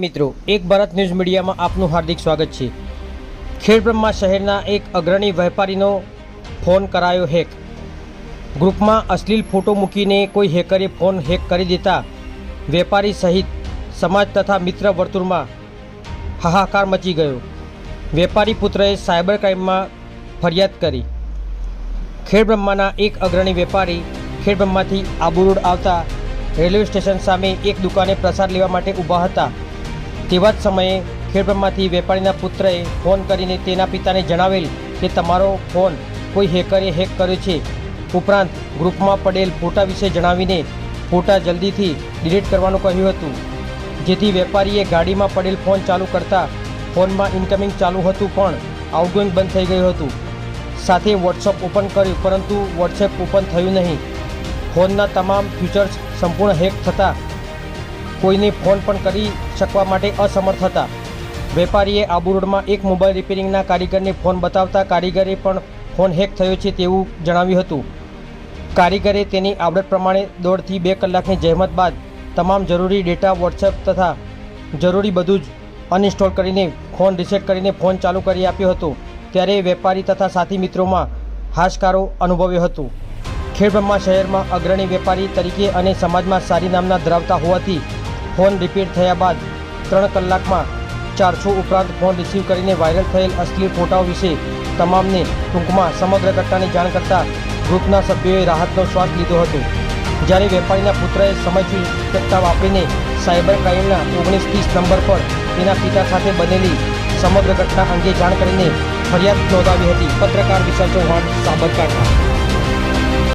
મિત્રો, એક ભારત ન્યૂઝ મીડિયામાં આપનું હાર્દિક સ્વાગત છે। ખેડબ્રહ્મા શહેરના એક અગ્રણી વેપારીનો ફોન કરાયો હેક। ગ્રુપમાં અશ્લીલ ફોટો મૂકીને કોઈ હેકરે ફોન હેક કરી દેતા વેપારી સહિત સમાજ તથા મિત્ર વર્તુળમાં હાહાકાર મચી ગયો। વેપારી પુત્રએ સાયબર ક્રાઇમમાં ફરિયાદ કરી। ખેડબ્રહ્માના એક અગ્રણી વેપારી ખેડબ્રહ્માથી આબુ રોડ આવતા રેલવે સ્ટેશન સામે એક દુકાને પ્રસાદ લેવા માટે ઊભા હતા। તેવા જ સમયે ખેડબ્રહ્માથી વેપારીના પુત્રએ ફોન કરીને તેના પિતાને જણાવેલ કે તમારો ફોન કોઈ હેકરે હેક કર્યો છે। ઉપરાંત ગ્રુપમાં પડેલ ફોટા વિશે જણાવીને ફોટા જલ્દીથી ડિલીટ કરવાનું કહ્યું હતું, જેથી વેપારીએ ગાડીમાં પડેલ ફોન ચાલુ કરતા ફોનમાં ઇનકમિંગ ચાલુ હતું પણ આઉટગોઈંગ બંધ થઈ ગયું હતું। સાથે વોટ્સઅપ ઓપન કર્યું પરંતુ વોટ્સએપ ઓપન થયું નહીં। ફોનના તમામ ફીચર્સ સંપૂર્ણ હેક થતાં કોઈને ફોન પણ કરી શકવા માટે અસમર્થ હતા। વેપારીએ આબુ રોડમાં એક મોબાઈલ રિપેરિંગના કારીગરને ફોન બતાવતા કારીગરે પણ ફોન હેક થયો છે તેવું જણાવ્યું હતું। કારીગરે તેની આવડત પ્રમાણે 1.5 થી 2 કલાકની જહેમત બાદ તમામ જરૂરી ડેટા, વોટ્સએપ તથા જરૂરી બધું જ અનઇન્સ્ટોલ કરીને ફોન રિસેટ કરીને ફોન ચાલુ કરી આપ્યો હતો। ત્યારે વેપારી તથા સાથી મિત્રોમાં હાશકારો અનુભવ્યો હતો। ખેડબ્રહ્મા શહેરમાં અગ્રણી વેપારી તરીકે અને સમાજમાં સારી નામના ધરાવતા હોવાથી ફોન રિપેર થયા બાદ 3 કલાકમાં 400 ઉપરાંત ફોન રિસીવ કરીને વાયરલ થયેલ અશ્લીલ ફોટાઓ વિશે તમામને ટૂંકમાં સમગ્ર ઘટનાની જાણ કરતાં ગ્રુપના સભ્યોએ રાહતનો શ્વાસ લીધો હતો। જ્યારે વેપારીના પુત્રએ સમયસૂચકતા વાપરીને સાયબર ક્રાઇમના 1930 નંબર પર તેના પિતા સાથે બનેલી સમગ્ર ઘટના અંગે જાણ કરીને ફરિયાદ નોંધાવી હતી। પત્રકાર વિશાલ ચૌહાણ, સાબરકાંઠા।